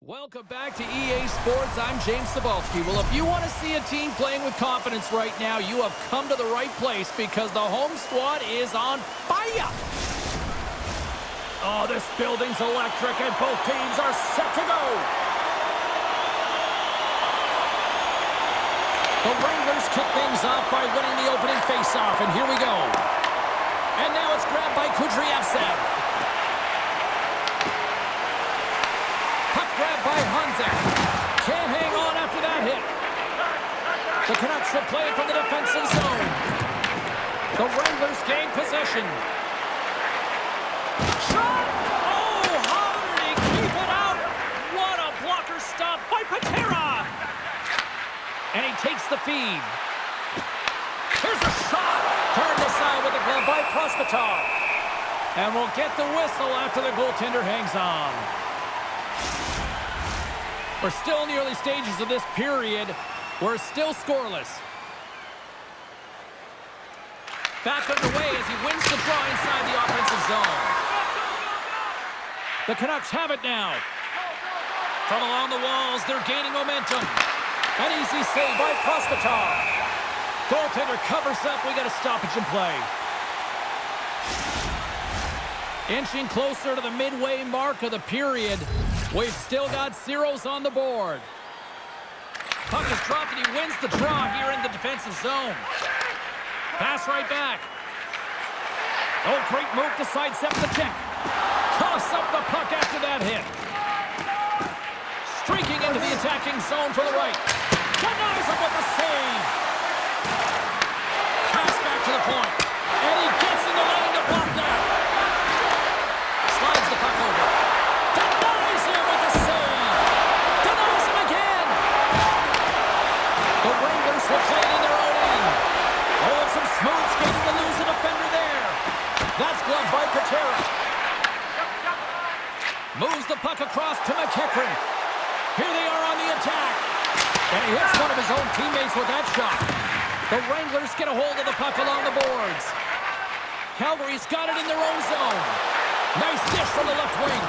Welcome back to EA Sports. I'm James Cebulski. Well, if you want to see a team playing with confidence right now, you have come to the right place because the home squad is on fire. Oh, this building's electric and both teams are set to go. The Wranglers kick things off by winning the opening faceoff, and here we go. And now it's grabbed by Kudryavtsev. Grab by Hanzek. Can't hang on after that hit. The Canucks will play it from the defensive zone. The Wranglers gain possession. Shot! Oh, how did he keep it out? What a blocker stop by Patera. And he takes the feed. Here's a shot. Turned aside with a glove by Prosvetov. And we'll get the whistle after the goaltender hangs on. We're still in the early stages of this period. We're still scoreless. Back underway as he wins the draw inside the offensive zone. The Canucks have it now. From along the walls, they're gaining momentum. An easy save by Prosvetov. Goaltender covers up. We got a stoppage in play. Inching closer to the midway mark of the period. We've still got zeros on the board. Puck is dropped and he wins the draw here in the defensive zone. Pass right back. Oh, great move to sidestep the check. Coughs up the puck after that hit. Streaking into the attacking zone for the right. Denies him with the save. Pass back to the point. And he gets in the lane to block that. Slides the puck over. Denies him with the save. Denies him again. The Wranglers will play it in their own end. Oh, some smooth skating to lose a defender there. That's gloved by Patera. Moves the puck across to McEachran. Here they are on the attack. And he hits one of his own teammates with that shot. The Wranglers get a hold of the puck along the boards. Calgary's got it in their own zone. Nice dish from the left wing.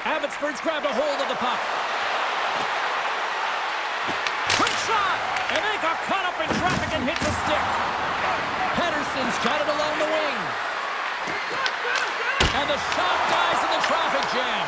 Abbotsford's grabbed a hold of the puck. Quick shot! And they got caught up in traffic and hits a stick. Pedersen's got it along the wing. And the shot dies in the traffic jam.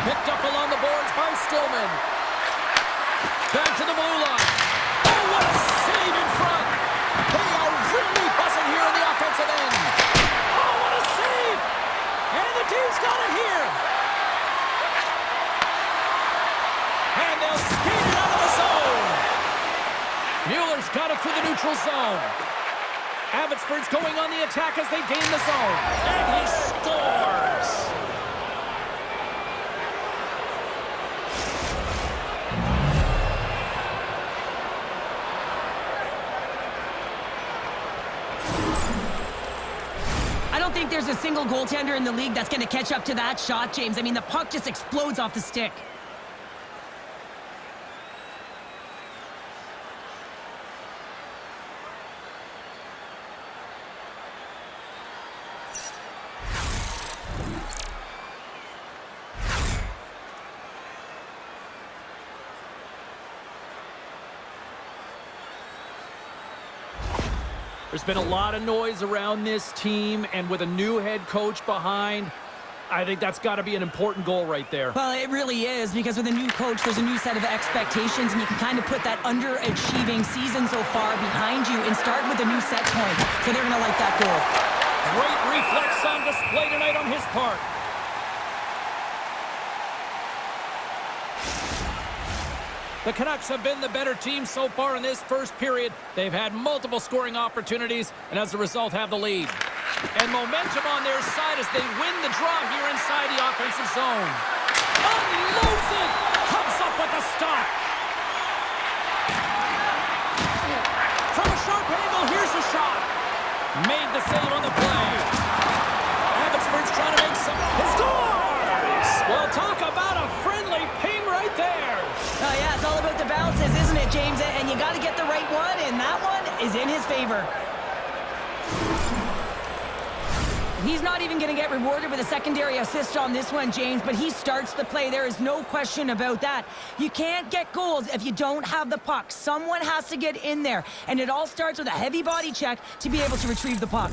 Picked up along the boards by Stillman. Back to the blue line. Oh, what a save in front. They are really buzzing here in the offensive end. Oh, what a save. And the team's got it here. And they'll skate it out of the zone. Mueller's got it through the neutral zone. Abbotsford's going on the attack as they gain the zone. And he scores. I don't think there's a single goaltender in the league that's going to catch up to that shot, James. I mean, the puck just explodes off the stick. There's been a lot of noise around this team, and with a new head coach behind, I think that's got to be an important goal right there. Well, it really is, because with a new coach, there's a new set of expectations, and you can kind of put that underachieving season so far behind you and start with a new set point. So they're going to like that goal. Great reflex on display tonight on his part. The Canucks have been the better team so far in this first period. They've had multiple scoring opportunities, and as a result have the lead. And momentum on their side as they win the draw here inside the offensive zone. Unloads it! Comes up with the stop. From a sharp angle, here's a shot. Made the save on the play. Abbotsford's trying to make some... He scores! Well, talk about a friendly ping right there. Oh, yeah, it's all about the bounces, isn't it, James? And you got to get the right one, and that one is in his favor. He's not even going to get rewarded with a secondary assist on this one, James, but he starts the play. There is no question about that. You can't get goals if you don't have the puck. Someone has to get in there, and it all starts with a heavy body check to be able to retrieve the puck.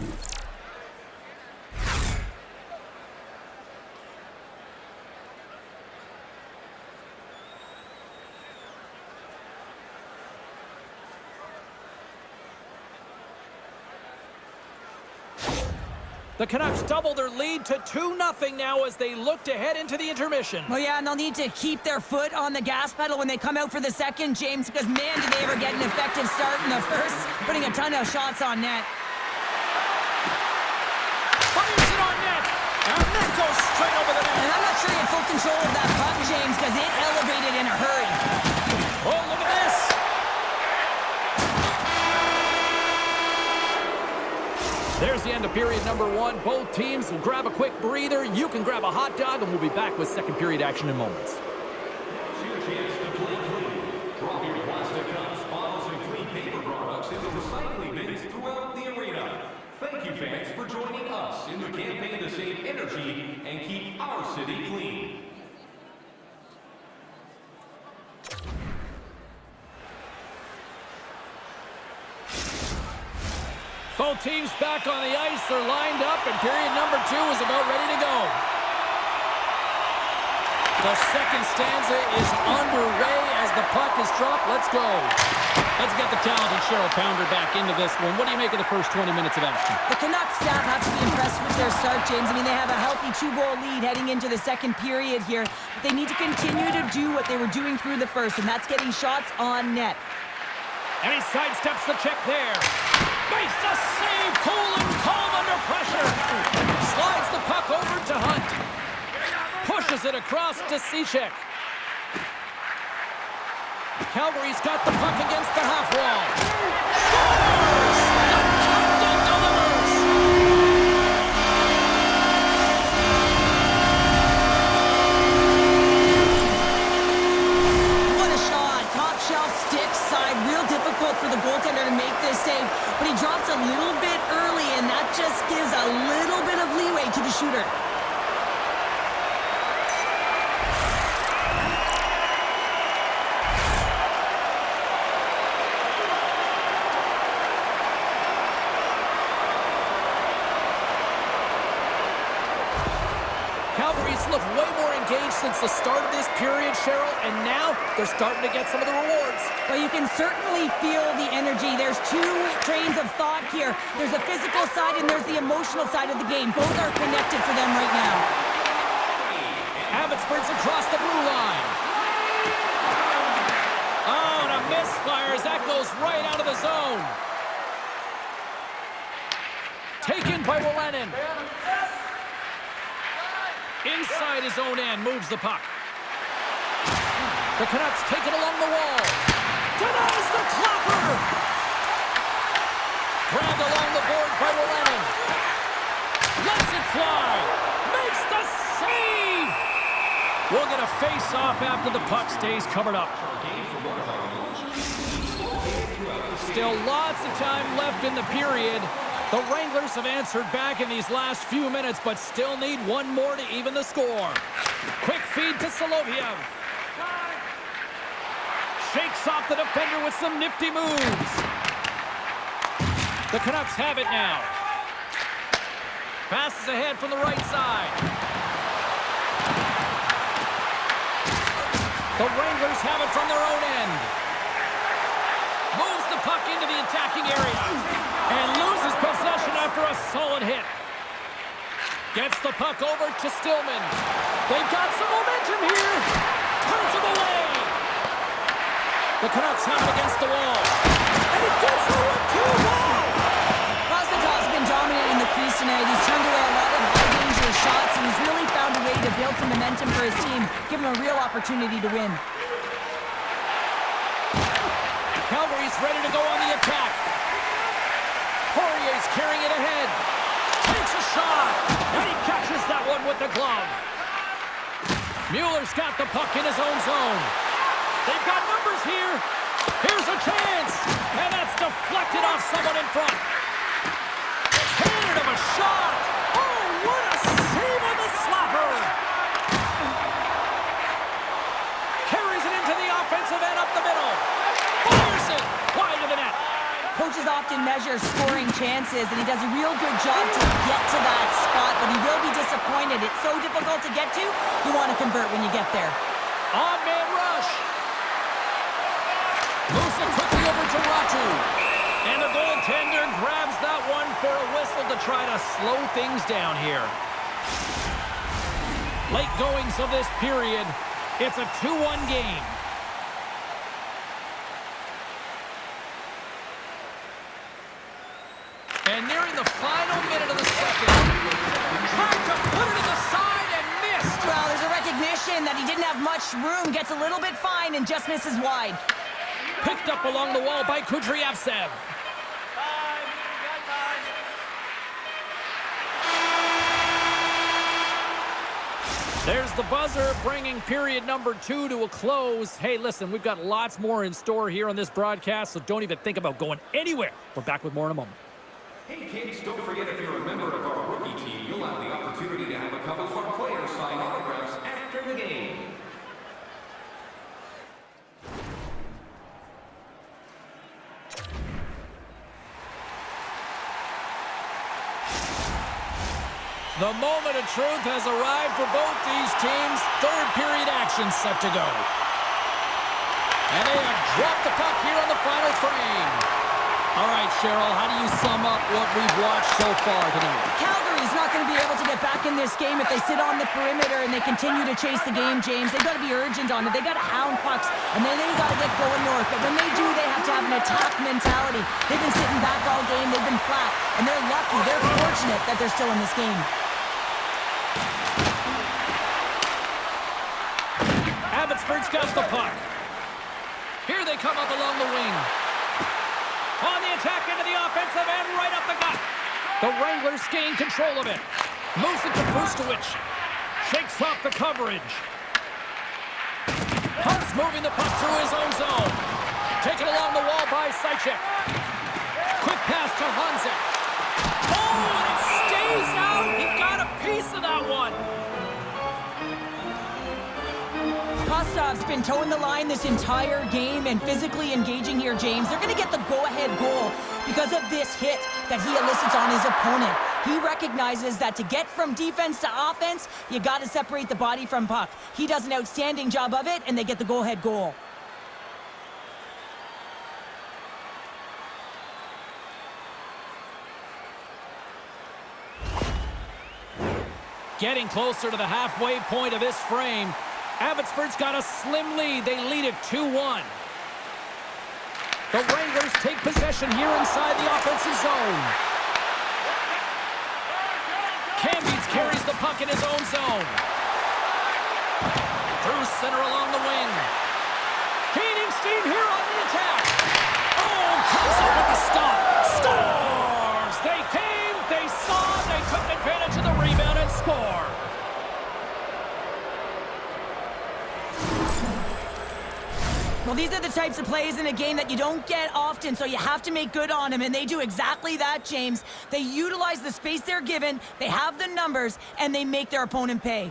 The Canucks double their lead to 2-0 now as they look to head into the intermission. Well, yeah, and they'll need to keep their foot on the gas pedal when they come out for the second, James, because, man, did they ever get an effective start in the first, putting a ton of shots on net. Fires it on net, and that goes straight over the net. And I'm not sure he had full control of that puck, James, because it elevated in a hurry. Oh, look at this. There's the end of period number 1. Both teams will grab a quick breather. You can grab a hot dog, and we'll be back with second period action in moments. It's your chance to play clean. Drop your plastic cups, bottles, and clean paper products in the recycling bins throughout the arena. Thank you, fans, for joining us in the campaign to save energy and keep our city clean. Both teams back on the ice. They're lined up, and period number 2 is about ready to go. The second stanza is underway as the puck is dropped. Let's go. Let's get the talented Cheryl Pounder back into this one. What do you make of the first 20 minutes of action? The Canucks staff have to be impressed with their start, James. I mean, they have a healthy 2-goal lead heading into the second period here. But they need to continue to do what they were doing through the first, and that's getting shots on net. And he sidesteps the check there. Makes a save, cool and calm under pressure. Slides the puck over to Hunt. Pushes it across to Cechek. Calgary's got the puck against the half wall. Scores! The captain delivers! What a shot. Top shelf stick side. Real difficult for the goaltender to make this save. But he drops a little bit early, and that just gives a little bit of leeway to the shooter. Calgary's looked way more engaged since the start of this period, Cheryl, and now they're starting to get some of the rewards. Well, you can certainly feel the energy. There's two trains of thought here. There's the physical side and there's the emotional side of the game. Both are connected for them right now. Abbotsford's across the blue line. Oh, and a misfire as that goes right out of the zone. Taken by Willenin. Inside his own end, moves the puck. The Canucks take it along the wall. Denies the clapper! Grabbed along the boards by Willenin. Lets it fly. Makes the save! We'll get a face-off after the puck stays covered up. Still lots of time left in the period. The Wranglers have answered back in these last few minutes, but still need one more to even the score. Quick feed to Soloviev. Shakes off the defender with some nifty moves. The Canucks have it now. Passes ahead from the right side. The Wranglers have it from their own end. Moves the puck into the attacking area. And loses possession after a solid hit. Gets the puck over to Stillman. They've got some momentum here. Turns him away. The Canucks have it against the wall. And it gets the 1-2 wall. Rostov's been dominant in the crease tonight. He's turned away a lot of high-danger shots, and he's really found a way to build some momentum for his team, give him a real opportunity to win. Calgary's ready to go on the attack. Poirier's carrying it ahead. Takes a shot. And he catches that one with the glove. Mueller's got the puck in his own zone. They've got numbers here. Here's a chance. And that's deflected off someone in front. Cannon of a shot. Oh, chances, and he does a real good job to get to that spot, but he will be disappointed. It's so difficult to get to, you want to convert when you get there. On-man rush. Moves it quickly over to Ratu. And the goaltender grabs that one for a whistle to try to slow things down here. Late goings of this period. It's a 2-1 game. And nearing the final minute of the second. Tried to put it in the side and missed. Well, there's a recognition that he didn't have much room. Gets a little bit fine and just misses wide. Picked up along the wall by Kudryavtsev. There's the buzzer, bringing period number 2 to a close. Hey, listen, we've got lots more in store here on this broadcast, so don't even think about going anywhere. We're back with more in a moment. Hey kids, don't forget if you're a member of our rookie team, you'll have the opportunity to have a couple of our players sign autographs after the game. The moment of truth has arrived for both these teams. Third period action set to go. And they have dropped the puck here on the final frame. All right, Cheryl, how do you sum up what we've watched so far tonight? Calgary's not going to be able to get back in this game if they sit on the perimeter and they continue to chase the game, James. They've got to be urgent on it. They've got to hound pucks, and then they got to get going north. But when they do, they have to have an attack mentality. They've been sitting back all game. They've been flat, and they're lucky. They're fortunate that they're still in this game. Abbotsford's got the puck. Here they come up along the wing. On the attack into the offensive end, right up the gut. The Wranglers gain control of it. Moves it to Brustowicz. Shakes off the coverage. Hunt's moving the puck through his own zone. Taken along the wall by Seichek. Quick pass to Hanzek. Oh, and it stays out. He got a piece of that one. Kostov's been towing the line this entire game and physically engaging here, James. They're going to get the go-ahead goal because of this hit that he elicits on his opponent. He recognizes that to get from defense to offense, you got to separate the body from puck. He does an outstanding job of it, and they get the go-ahead goal. Getting closer to the halfway point of this frame. Abbotsford's got a slim lead. They lead it 2-1. The Wranglers take possession here inside the offensive zone. Kambeats carries the puck in his own zone. Through center along the wing. Gaining steam here on the attack. Oh, comes up with the stop. Scores! They came, they saw, they took advantage of the rebound and score. Well, these are the types of plays in a game that you don't get often, so you have to make good on them, and they do exactly that, James. They utilize the space they're given, they have the numbers, and they make their opponent pay.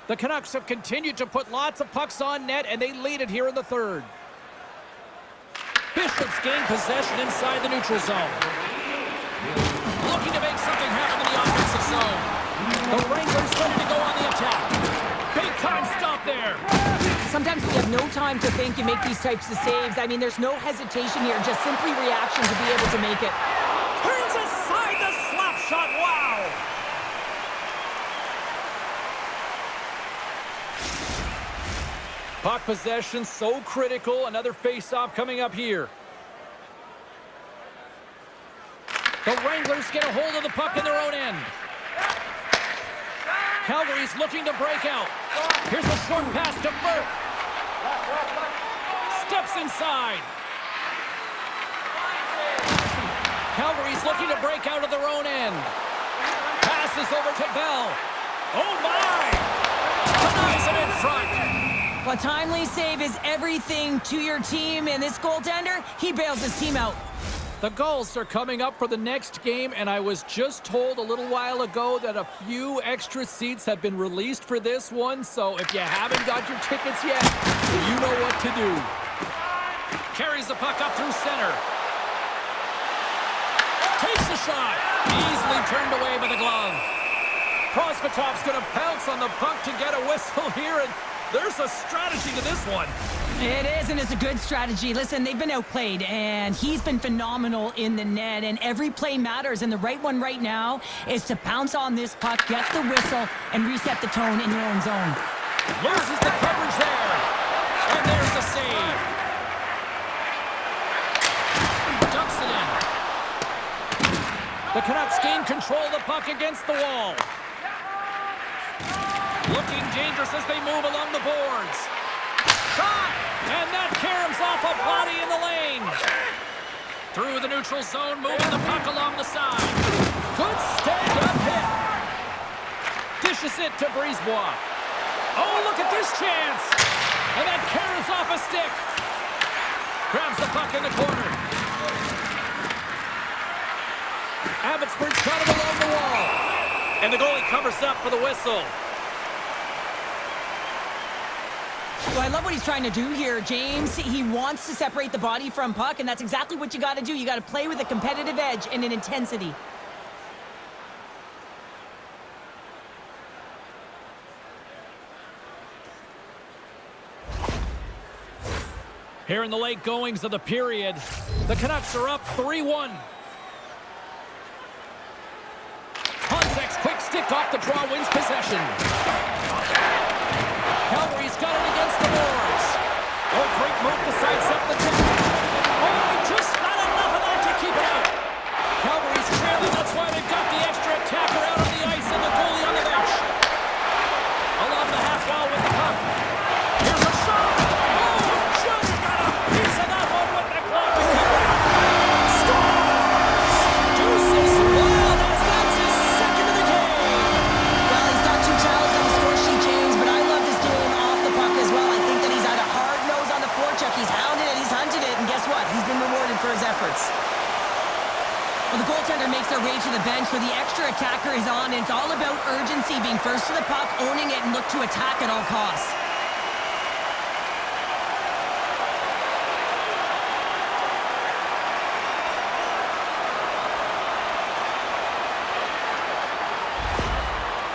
The Canucks have continued to put lots of pucks on net, and they lead it here in the third. Bishop's gained possession inside the neutral zone. Looking to make something happen in the offensive zone. The Wranglers ready to go on the attack. Big time stop there. Sometimes when you have no time to think, you make these types of saves. I mean, there's no hesitation here, just simply reaction to be able to make it. Turns aside the slap shot. Wow! Puck possession so critical. Another face-off coming up here. The Wranglers get a hold of the puck in their own end. Calgary's looking to break out. Here's a short pass to Burke. Steps inside. Calgary's looking to break out of their own end. Passes over to Bell. Oh my! Denies it in front. A timely save is everything to your team, and this goaltender, he bails his team out. The goals are coming up for the next game, and I was just told a little while ago that a few extra seats have been released for this one, so if you haven't got your tickets yet, you know what to do. Carries the puck up through center. Takes the shot. Easily turned away by the glove. Prosvetov's going to pounce on the puck to get a whistle here, and there's a strategy to this one. It is, and it's a good strategy. Listen, they've been outplayed, and he's been phenomenal in the net, and every play matters, and the right one right now is to pounce on this puck, get the whistle, and reset the tone in your own zone. Loses the coverage there, and there's the save. Dumps it in. The Canucks gain control of the puck against the wall. Looking dangerous as they move along the boards. Shot! And that caroms off a body in the lane. Through the neutral zone, moving the puck along the side. Good stand-up hit. Dishes it to Brisebois. Oh, look at this chance! And that caroms off a stick. Grabs the puck in the corner. Abbotsford's got him along the wall. And the goalie covers up for the whistle. Well, I love what he's trying to do here, James. He wants to separate the body from puck, and that's exactly what you got to do. You got to play with a competitive edge and an intensity. Here in the late goings of the period, the Canucks are up 3-1. Honzek's quick stick off the draw wins possession. Calgary's got it against the boards. Oh, great move to sidestep the check. Oh, just not enough of that to keep it out. Calgary's trailing, that's why they've got the extra attacker out on the ice and the goalie on the bench. Along the half wall with the puck. Here's a shot. Oh, just got a piece of that one with the glove to keep it out. Scores! Deuces wild as that's his second of the game. Well, he's got 2 towels on the score sheet, James, but I love this game off the puck as well. I think that he's had a hard nose on the forecheck. He's hounded it, he's hunted it, and guess what? He's been rewarded for his efforts. Well, the goaltender makes their way to the bench, so the extra attacker is on, and it's all about urgency, being first to the puck, owning it, and look to attack at all costs.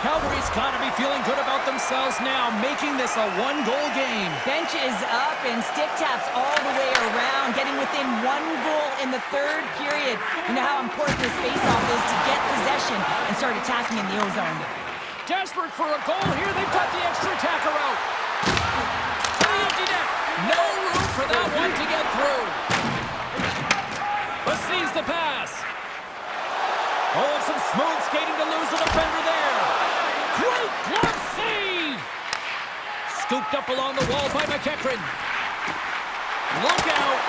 Calgary's got to be feeling good about themselves now, making this a 1-goal game. Bench is up and stick taps all the way around, getting within 1 goal in the 3rd period. You know how important this faceoff is to get possession and start attacking in the O-zone. Desperate for a goal here, they've got the extra attacker out. To the empty net. No room for that one to get through. Receives the pass. Oh, and some smooth skating to lose the defender there. Great glove save! Scooped up along the wall by McEachran. Look out!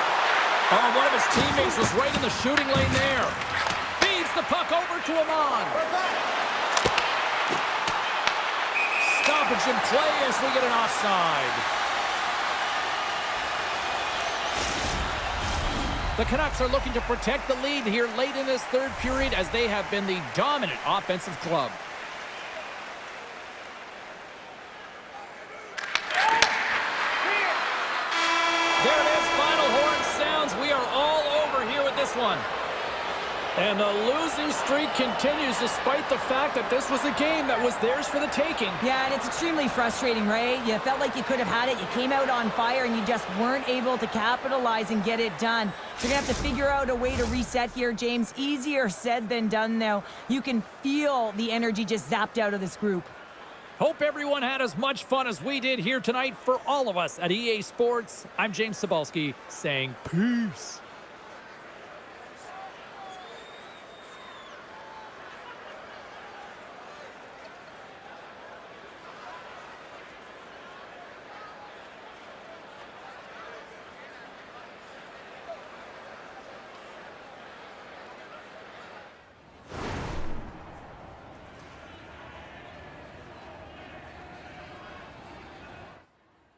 Oh, one of his teammates was right in the shooting lane there. Feeds the puck over to Amon. Stoppage in play as we get an offside. The Canucks are looking to protect the lead here late in this 3rd period as they have been the dominant offensive club. There it is, final horn sounds. We are all over here with this one. And the losing streak continues despite the fact that this was a game that was theirs for the taking. Yeah, and it's extremely frustrating, Ray. You felt like you could have had it. You came out on fire, and you just weren't able to capitalize and get it done. So you're going to have to figure out a way to reset here, James. Easier said than done, though. You can feel the energy just zapped out of this group. Hope everyone had as much fun as we did here tonight. For all of us at EA Sports, I'm James Cybulski saying peace.